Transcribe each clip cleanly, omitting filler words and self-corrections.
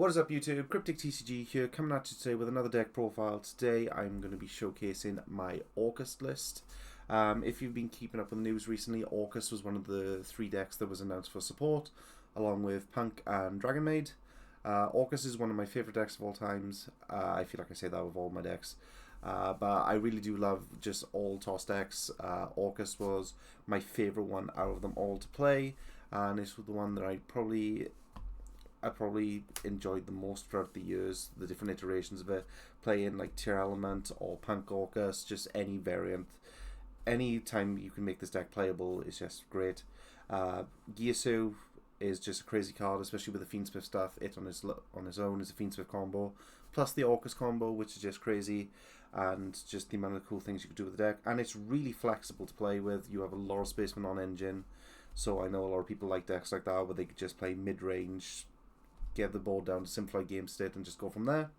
What is up YouTube? Cryptic TCG here, coming at you today with another deck profile. Today I'm going to be showcasing my Orcust list. If you've been keeping up with the news recently, Orcust was one of the 3 decks that was announced for support, along with Punk and Dragon Maid. Orcust is one of my favourite decks of all times. I feel like I say that with all my decks. But I really do love just all toss decks. Orcust was my favourite one out of them all to play, and this was the one that I probably enjoyed the most throughout the years, the different iterations of it, playing like Tier Element or Punk Orcust, just any variant. Any time you can make this deck playable is just great. Gyusu is just a crazy card, especially with the Fiendsmith stuff. It on his own is a Fiendsmith combo, plus the Orcust combo, which is just crazy, and just the amount of cool things you can do with the deck. And it's really flexible to play with. You have a lot of space for non-engine, so I know a lot of people like decks like that where they could just play mid-range, get the board down to simplify game state and just go from there.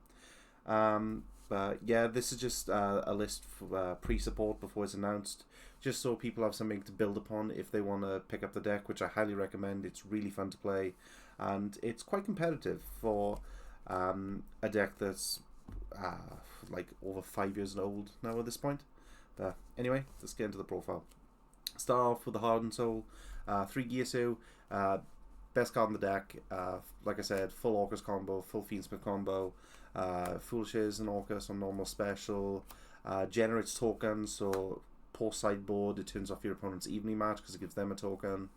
But yeah, this is just a list for pre-support before it's announced, just so people have something to build upon if they want to pick up the deck, which I highly recommend. It's really fun to play, and it's quite competitive for a deck that's like over 5 years old now at this point. But anyway, let's get into the profile. Start off with the Heart and Soul, 3 Gyusu. Best card in the deck, like I said, full Orcust combo, full Fiendsmith combo, Foolishes and Orcust on normal special, generates tokens, so post sideboard it turns off your opponent's evening match because it gives them a token.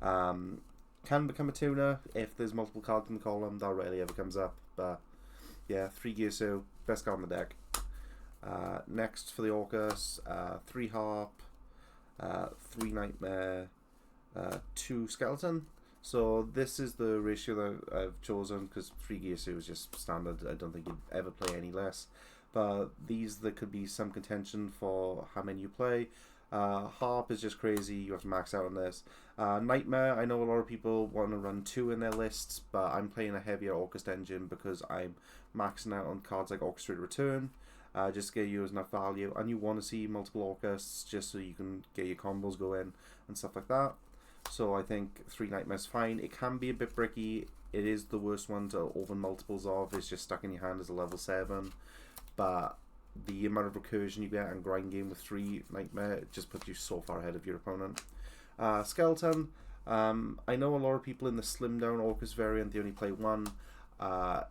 Can become a tuner if there's multiple cards in the column. That rarely ever comes up, but yeah, 3 Gyusu, best card in the deck. Next for the Orcust, 3 Harp, 3 Nightmare, 2 Skeleton. So this is the ratio that I've chosen because 3 Gyusu is just standard. I don't think you'd ever play any less. But there could be some contention for how many you play. Harp is just crazy. You have to max out on this. Nightmare, I know a lot of people want to run 2 in their lists, but I'm playing a heavier Orcust engine because I'm maxing out on cards like Orchestrated Return. Just to get you enough value. And you want to see multiple Orcusts just so you can get your combos going and stuff like that. So I think 3 Nightmares fine. It can be a bit bricky. It is the worst one to open multiples of. It's just stuck in your hand as a level 7. But the amount of recursion you get and grind game with 3 Nightmare just puts you so far ahead of your opponent. Skeleton. I know a lot of people in the slimmed down Orcust variant, they only play 1.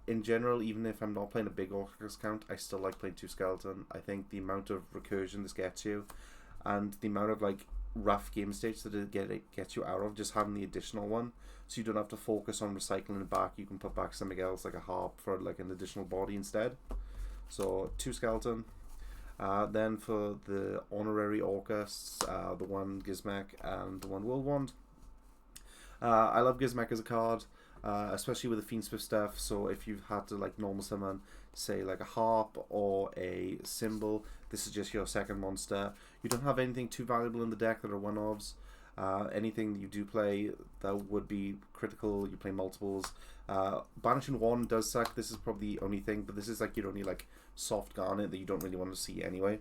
In general, even if I'm not playing a big Orcust count, I still like playing 2 Skeleton. I think the amount of recursion this gets you, and the amount of like rough game states that it gets you out of just having the additional one, so you don't have to focus on recycling it back. You can put back something else like a harp for like an additional body instead. So 2 Skeleton. Then for the honorary Orcusts, the 1 Gizmek and the 1 Whirlwind. I love Gizmek as a card, especially with the Fiendsmith stuff. So if you've had to like normal summon, say like a harp or a symbol, this is just your second monster. You don't have anything too valuable in the deck that are one-offs. Anything that you do play that would be critical, you play multiples. Banishing 1 does suck. This is probably the only thing, but this is like your only like soft garnet that you don't really want to see anyway.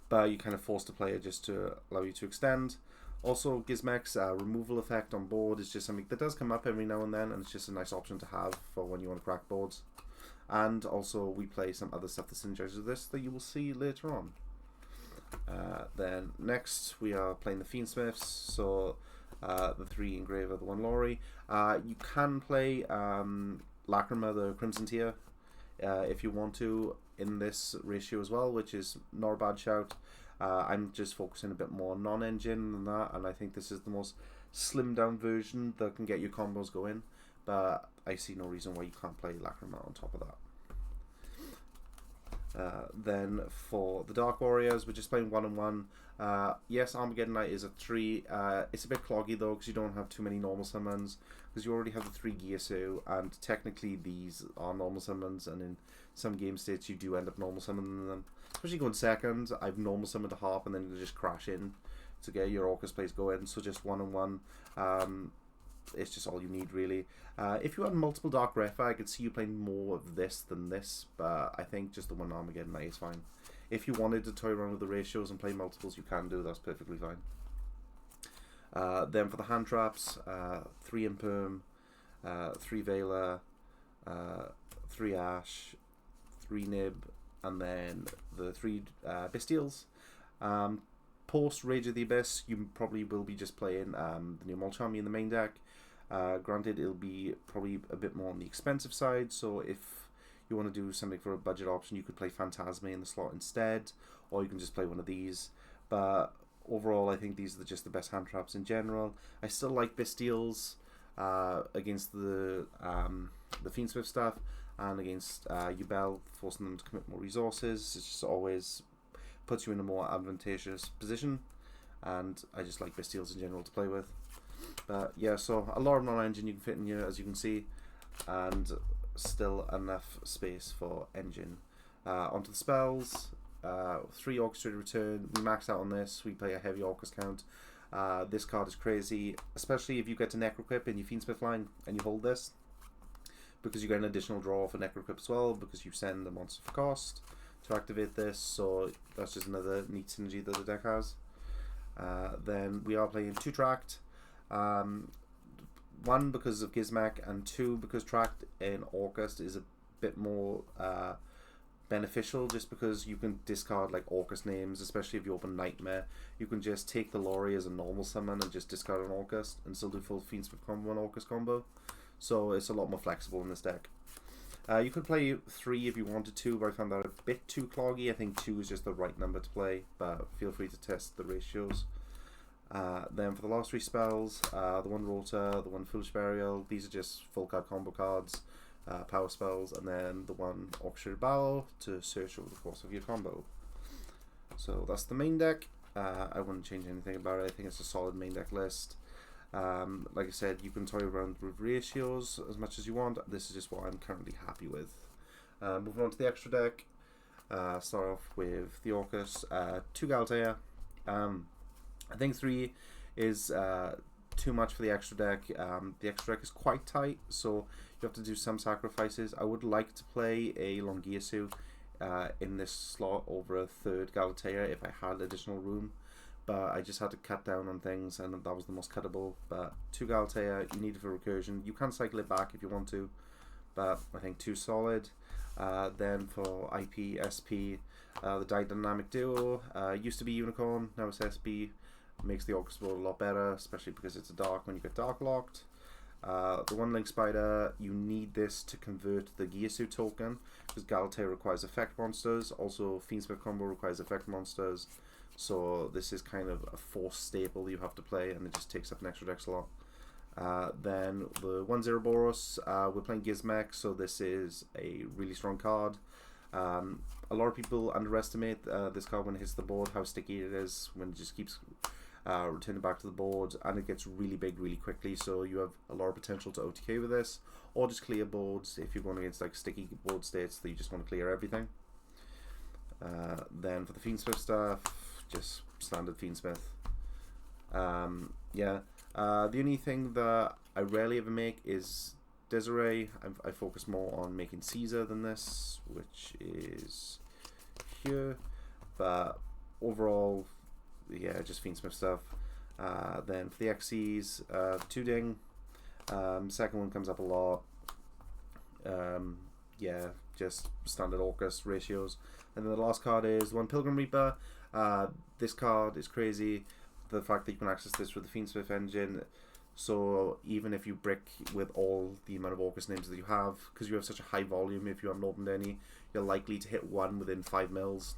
But you kind of forced to play it just to allow you to extend. Also, Gizmek's removal effect on board is just something that does come up every now and then, and it's just a nice option to have for when you want to crack boards. And also, we play some other stuff that synergizes with this that you will see later on. Then next, we are playing the Fiendsmiths, so the 3 Engraver, the 1 Lorry. You can play Lacrima, the Crimson Tier, if you want to, in this ratio as well, which is not a bad shout. I'm just focusing a bit more non-engine than that, and I think this is the most slimmed down version that can get your combos going, but I see no reason why you can't play Lacrima on top of that. Then for the Dark Warriors, we're just playing 1-on-1. Yes, Armageddon Knight is a 3. It's a bit cloggy though because you don't have too many normal summons, because you already have the 3 Gyusu, and technically these are normal summons, and in some game states you do end up normal summoning them. Especially going second, I've normal summoned a harp and then you just crash in to get your Orcust plays going. So just 1-on-1. It's just all you need really. If you had multiple Dark Refa, I could see you playing more of this than this, but I think just the 1 Armageddon Knight is fine. If you wanted to toy around with the ratios and play multiples, you can do. That's perfectly fine. Then for the hand traps, 3 Imperm, 3 Veiler, 3 Ash, 3 Nib, and then the 3 Bestials. Post Rage of the Abyss, you probably will be just playing the new Molchami in the main deck. Granted, it'll be probably a bit more on the expensive side, so if you want to do something for a budget option, you could play Phantasme in the slot instead, or you can just play one of these. But overall, I think these are just the best hand traps in general. I still like Bestials against the Fiendsmith stuff, and against Yubel, forcing them to commit more resources. It just always puts you in a more advantageous position, and I just like Bestials in general to play with. But yeah, so a lot of non-engine you can fit in here, as you can see, and still enough space for engine. Onto the spells. 3 Orchestrated Return. We maxed out on this. We play a heavy Orcust count. This card is crazy, especially if you get to Necroquip in your Fiendsmith line and you hold this, because you get an additional draw for Necroquip as well, because you send the monster for cost to activate this, so that's just another neat synergy that the deck has. Then we are playing 2 Tract. 1 because of Gizmek, and 2 because Tract in Orcust is a bit more beneficial, just because you can discard like Orcust names, especially if you open Nightmare. You can just take the Lori as a normal summon and just discard an Orcust and still do full Fiendsmith combo and Orcust combo, so it's a lot more flexible in this deck. You could play 3 if you wanted to, but I found that a bit too cloggy. I think 2 is just the right number to play, but feel free to test the ratios. Then for the last 3 spells, the 1 Rota, the 1 Foolish Burial, these are just full card combo cards, power spells, and then the 1 Orchestrated Battle to search over the course of your combo. So that's the main deck. I wouldn't change anything about it. I think it's a solid main deck list. Like I said, you can toy around with ratios as much as you want. This is just what I'm currently happy with. Moving on to the extra deck. Start off with the Orcus. 2 Galatea. I think 3 is too much for the extra deck. The extra deck is quite tight, so you have to do some sacrifices. I would like to play a Longiasu in this slot over a 3rd Galatea if I had additional room, but I just had to cut down on things, and that was the most cuttable. But 2 Galatea, you need it for recursion. You can cycle it back if you want to, but I think 2 solid. Then for IP, SP, the Dynamic Duo, used to be Unicorn, now it's SP. Makes the Orcust board a lot better, especially because it's a dark when you get dark locked. The 1 Link Spider, you need this to convert the Giasu token, because Galatea requires effect monsters. Also, Fiendsmith combo requires effect monsters, so this is kind of a forced staple you have to play, and it just takes up an extra deck slot. Then the 1 Zeroboros, we're playing Gizmek, so this is a really strong card. A lot of people underestimate this card when it hits the board, how sticky it is when it just keeps returning back to the board, and it gets really big really quickly, so you have a lot of potential to OTK with this, or just clear boards if you're going against like sticky board states that you just want to clear everything. Then for the Fiendsmith stuff, just standard Fiendsmith. Yeah, the only thing that I rarely ever make is Desiree. I focus more on making Caesar than this, which is here, but overall, yeah, just Fiendsmith stuff. Then for the XCs, 2 Ding. Second one comes up a lot. Yeah, just standard Orcust ratios. And then the last card is 1 Pilgrim Reaper. This card is crazy. The fact that you can access this with the Fiendsmith engine. So even if you brick with all the amount of Orcust names that you have, because you have such a high volume, if you haven't opened any, you're likely to hit 1 within 5 mils.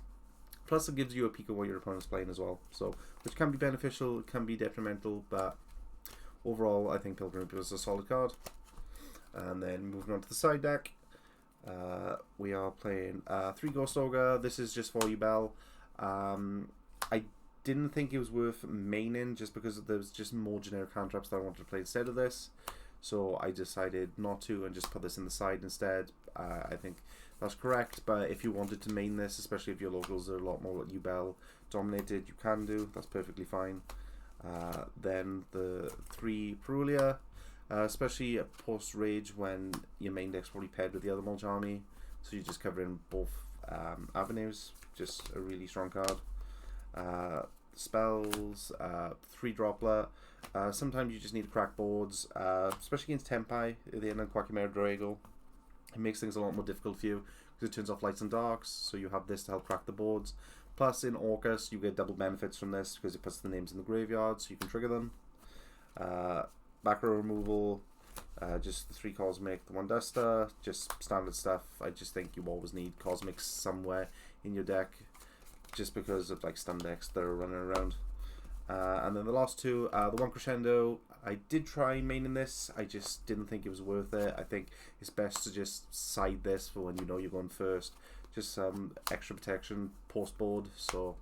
Plus it gives you a peek of what your opponent's playing as well, so which can be beneficial, can be detrimental, but overall I think Pilgrim Reaper is a solid card. And then moving on to the side deck, we are playing 3 Ghost Ogre. This is just for you, Bell. I didn't think it was worth maining just because there was just more generic hand traps that I wanted to play instead of this, so I decided not to and just put this in the side instead. I think that's correct, but if you wanted to main this, especially if your locals are a lot more UBell dominated, you can do. That's perfectly fine. Then the 3 Perulia, especially at post Rage when your main deck's probably paired with the other Mulch Army, so you're just covering both avenues. Just a really strong card. Spells, 3 Droplet. Sometimes you just need to crack boards, especially against Tempai, the end of Quackimera Drago. It makes things a lot more difficult for you because it turns off lights and darks, so you have this to help crack the boards. Plus, in Orcust, you get double benefits from this because it puts the names in the graveyard, so you can trigger them. Back row removal, just the 3 Cosmic, the 1 Duster, just standard stuff. I just think you always need Cosmics somewhere in your deck, just because of like stun decks that are running around. And then the last 2, the 1 Crescendo, I did try maining this, I just didn't think it was worth it. I think it's best to just side this for when you know you're going first. Just some extra protection post board, so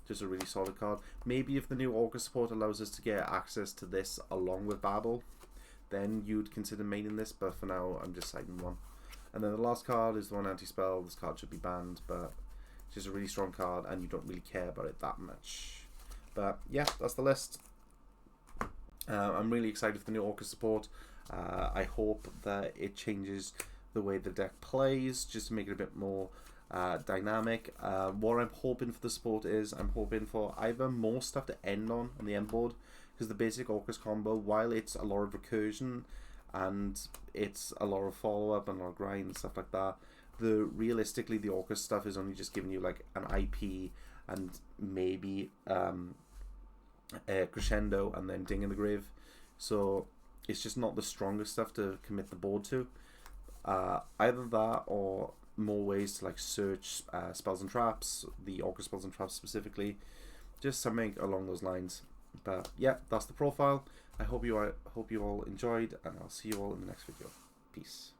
just a really solid card. Maybe if the new Orcust support allows us to get access to this along with Babel, then you'd consider maining this, but for now I'm just siding 1. And then the last card is the 1 anti-spell. This card should be banned, but it's just a really strong card and you don't really care about it that much. But yeah, that's the list. I'm really excited for the new Orcust support. I hope that it changes the way the deck plays, just to make it a bit more dynamic. What I'm hoping for the support is, I'm hoping for either more stuff to end on the end board, because the basic Orcust combo, while it's a lot of recursion and it's a lot of follow-up and a lot of grind and stuff like that, realistically the Orcust stuff is only just giving you like an IP and maybe a Crescendo and then Ding in the Grave, so it's just not the strongest stuff to commit the board to. Either that or more ways to like search spells and traps, the Orcust spells and traps specifically, just something along those lines. But yeah, that's the profile. I hope you all enjoyed, and I'll see you all in the next video. Peace.